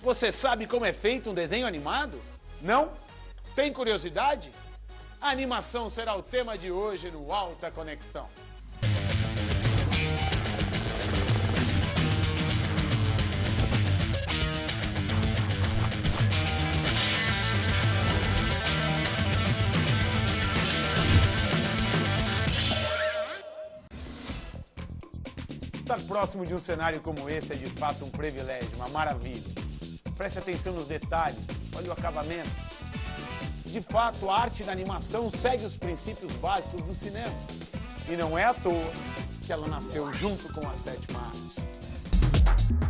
Você sabe como é feito um desenho animado? Não? Tem curiosidade? A animação será o tema de hoje no Alta Conexão. Estar próximo de um cenário como esse é de fato um privilégio, uma maravilha. Preste atenção nos detalhes, olha o acabamento. De fato, a arte da animação segue os princípios básicos do cinema. E não é à toa que ela nasceu junto com a sétima arte.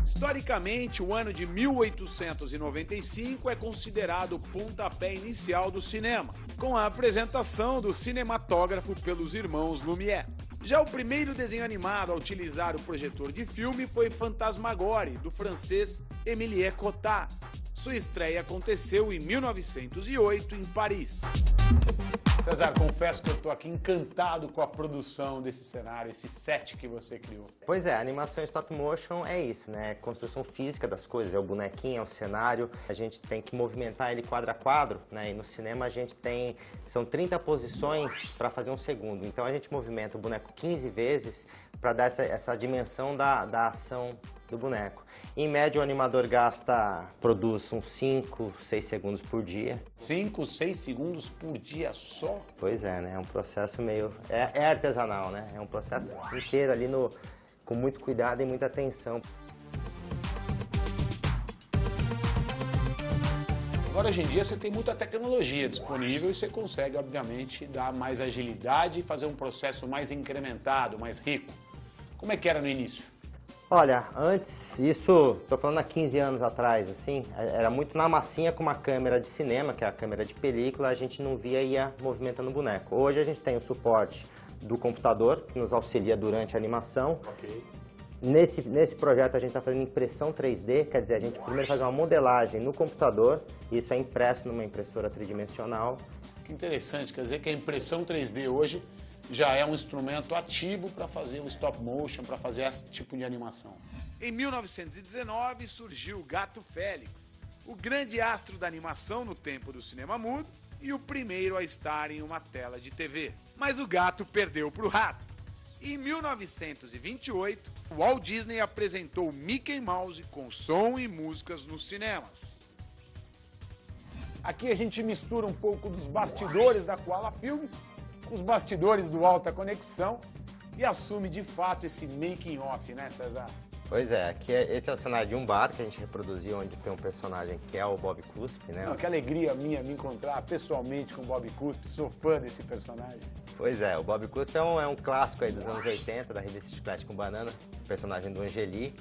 Historicamente, o ano de 1895 é considerado o pontapé inicial do cinema, com a apresentação do cinematógrafo pelos irmãos Lumière. Já o primeiro desenho animado a utilizar o projetor de filme foi Fantasmagorie, do francês Émile Cottard. Sua estreia aconteceu em 1908 em Paris. César, confesso que eu estou aqui encantado com a produção desse cenário, esse set que você criou. Pois é, a animação stop motion é isso, né? Construção física das coisas, é o bonequinho, é o cenário. A gente tem que movimentar ele quadro a quadro, né? E no cinema a gente tem, são 30 posições para fazer um segundo. Então a gente movimenta o boneco 15 vezes para dar essa dimensão da ação do boneco. Em média, o animador produz uns 5, 6 segundos por dia. 5, 6 segundos por dia só? Pois é, né? É um processo meio... É artesanal, né? É um processo inteiro ali com muito cuidado e muita atenção. Agora, hoje em dia, você tem muita tecnologia disponível e você consegue, obviamente, dar mais agilidade e fazer um processo mais incrementado, mais rico. Como é que era no início? Olha, antes, isso, tô falando há 15 anos atrás, assim, era muito na massinha com uma câmera de cinema, que é a câmera de película, a gente não via e ia movimentando o boneco. Hoje a gente tem o suporte do computador, que nos auxilia durante a animação. Ok. Nesse projeto a gente está fazendo impressão 3D, quer dizer, a gente primeiro faz uma modelagem no computador, e isso é impresso numa impressora tridimensional. Que interessante, quer dizer que a impressão 3D hoje já é um instrumento ativo para fazer o stop motion, para fazer esse tipo de animação. Em 1919 surgiu o Gato Félix, o grande astro da animação no tempo do cinema mudo e o primeiro a estar em uma tela de TV. Mas o gato perdeu para o rato. Em 1928, o Walt Disney apresentou Mickey Mouse com som e músicas nos cinemas. Aqui a gente mistura um pouco dos bastidores da Koala Filmes, os bastidores do Alta Conexão e assume de fato esse making off, né, César? Pois é, esse é o cenário de um bar que a gente reproduziu, onde tem um personagem que é o Bob Cuspe, né? Não, que alegria minha me encontrar pessoalmente com o Bob Cuspe, sou fã desse personagem. Pois é, o Bob Cuspe é um clássico aí dos anos 80, da revista Chiclete com Banana, personagem do Angeli,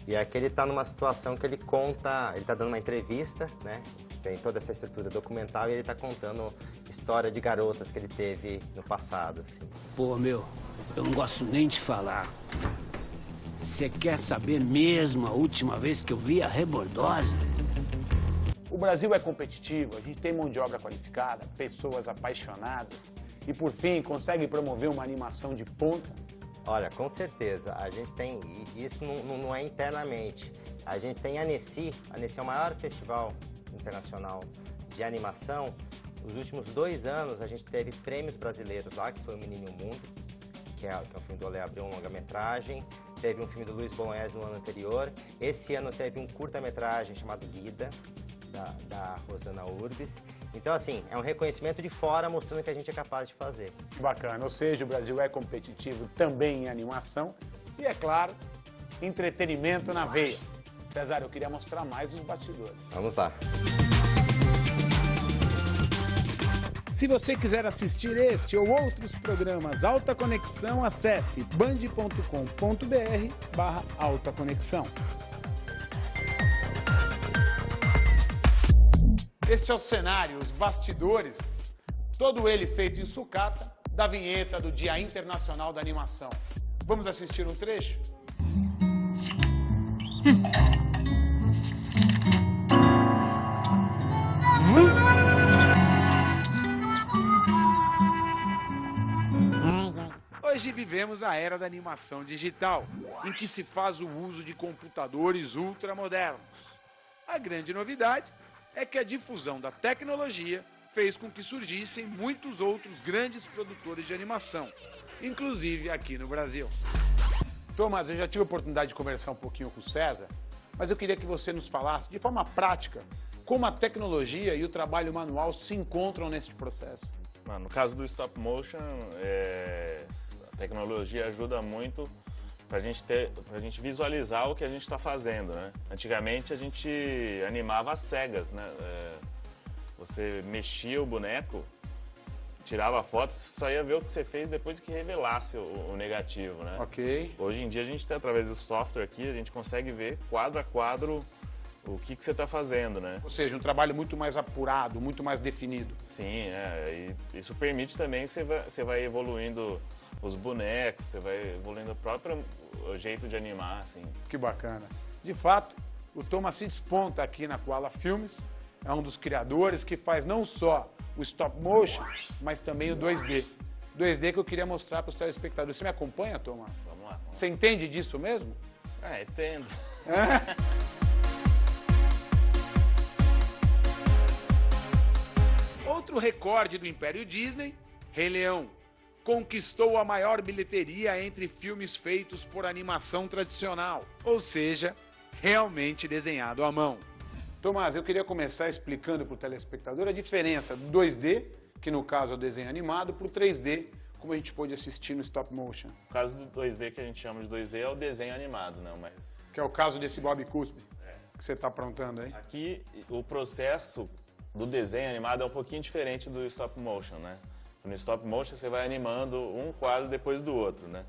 e aqui ele tá numa situação que ele tá dando uma entrevista, né? Tem toda essa estrutura documental e ele tá contando história de garotas que ele teve no passado, assim. Pô, meu, eu não gosto nem de falar. Você quer saber mesmo a última vez que eu vi a Rebordosa? O Brasil é competitivo, a gente tem mão de obra qualificada, pessoas apaixonadas e, por fim, consegue promover uma animação de ponta. Olha, com certeza, a gente tem, isso não é internamente, a gente tem a Annecy é o maior festival internacional de animação. Nos últimos 2 anos a gente teve prêmios brasileiros lá, que foi o Menino e o Mundo, que é um filme do Olé Abreu, uma longa-metragem. Teve um filme do Luiz Bolognese no ano anterior. Esse ano teve um curta-metragem chamado Guida, da Rosana Urbis. Então, assim, é um reconhecimento de fora mostrando que a gente é capaz de fazer. Bacana, ou seja, o Brasil é competitivo também em animação e, é claro, entretenimento na veia. César, eu queria mostrar mais dos bastidores. Vamos lá. Se você quiser assistir este ou outros programas Alta Conexão, acesse band.com.br/Alta Conexão. Este é o cenário, os bastidores, todo ele feito em sucata, da vinheta do Dia Internacional da Animação. Vamos assistir um trecho? vivemos a era da animação digital, em que se faz o uso de computadores ultramodernos. A grande novidade é que a difusão da tecnologia fez com que surgissem muitos outros grandes produtores de animação, inclusive aqui no Brasil. Thomas, eu já tive a oportunidade de conversar um pouquinho com o César, mas eu queria que você nos falasse, de forma prática, como a tecnologia e o trabalho manual se encontram nesse processo. No caso do stop motion, a tecnologia ajuda muito para a gente visualizar o que a gente está fazendo, né? Antigamente a gente animava às cegas, né? Você mexia o boneco, tirava a foto, você só ia ver o que você fez depois que revelasse o negativo, né? Ok. Hoje em dia a gente tem, através do software aqui, a gente consegue ver quadro a quadro o que você está fazendo, né? Ou seja, um trabalho muito mais apurado, muito mais definido. Sim, e isso permite também que você vai evoluindo os bonecos, você vai evoluindo o próprio jeito de animar, assim. Que bacana. De fato, o Thomas se desponta aqui na Koala Filmes, é um dos criadores que faz não só o stop motion, mas também o 2D. 2D que eu queria mostrar para os telespectadores. Você me acompanha, Thomas? Vamos lá. Você entende disso mesmo? Entendo. Outro recorde do Império Disney, Rei Leão, conquistou a maior bilheteria entre filmes feitos por animação tradicional, ou seja, realmente desenhado à mão. Tomás, eu queria começar explicando para o telespectador a diferença do 2D, que no caso é o desenho animado, para o 3D, como a gente pode assistir no stop motion. O caso do 2D que a gente chama de 2D é o desenho animado, né? Que é o caso desse Bob Cuspe, que você está aprontando aí. Aqui, o processo do desenho animado é um pouquinho diferente do stop motion, né? No stop motion você vai animando um quadro depois do outro, né?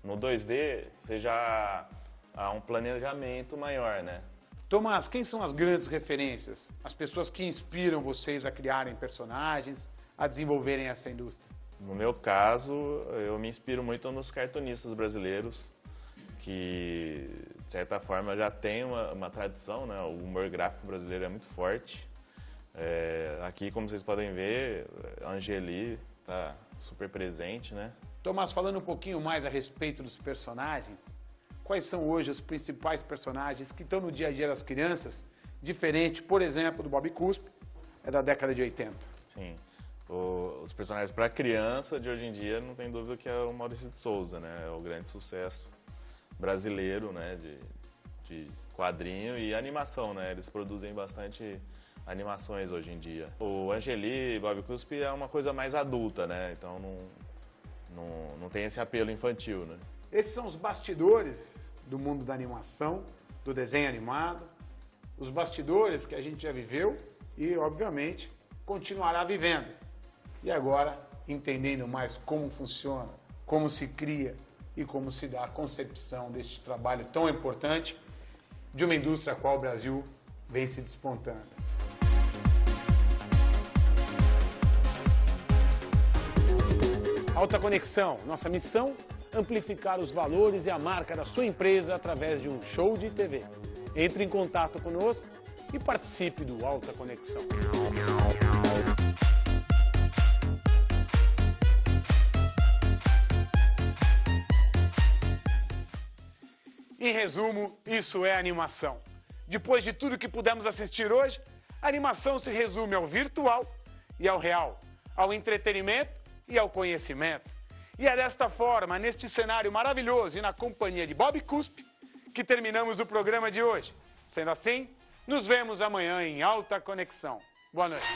No 2D você já há um planejamento maior, né? Tomás, quem são as grandes referências? As pessoas que inspiram vocês a criarem personagens, a desenvolverem essa indústria? No meu caso, eu me inspiro muito nos cartunistas brasileiros, que de certa forma já tem uma tradição, né? O humor gráfico brasileiro é muito forte. Aqui, como vocês podem ver, a Angeli está super presente, né? Tomás, falando um pouquinho mais a respeito dos personagens, quais são hoje os principais personagens que estão no dia a dia das crianças, diferente, por exemplo, do Bob Cuspe, da década de 80? Sim. Os personagens para criança de hoje em dia, não tem dúvida que é o Maurício de Souza, né? É o grande sucesso brasileiro, né? De quadrinho e animação, né? Eles produzem bastante animações hoje em dia. O Angeli e Bob Cuspe é uma coisa mais adulta, né? Então não tem esse apelo infantil, né? Esses são os bastidores do mundo da animação, do desenho animado, os bastidores que a gente já viveu e, obviamente, continuará vivendo. E agora, entendendo mais como funciona, como se cria e como se dá a concepção deste trabalho tão importante de uma indústria a qual o Brasil vem se despontando. Alta Conexão, nossa missão, amplificar os valores e a marca da sua empresa através de um show de TV. Entre em contato conosco e participe do Alta Conexão. Em resumo, isso é animação. Depois de tudo que pudemos assistir hoje, a animação se resume ao virtual e ao real, ao entretenimento e ao conhecimento. E é desta forma, neste cenário maravilhoso e na companhia de Bob Cuspe, que terminamos o programa de hoje. Sendo assim, nos vemos amanhã em Alta Conexão. Boa noite.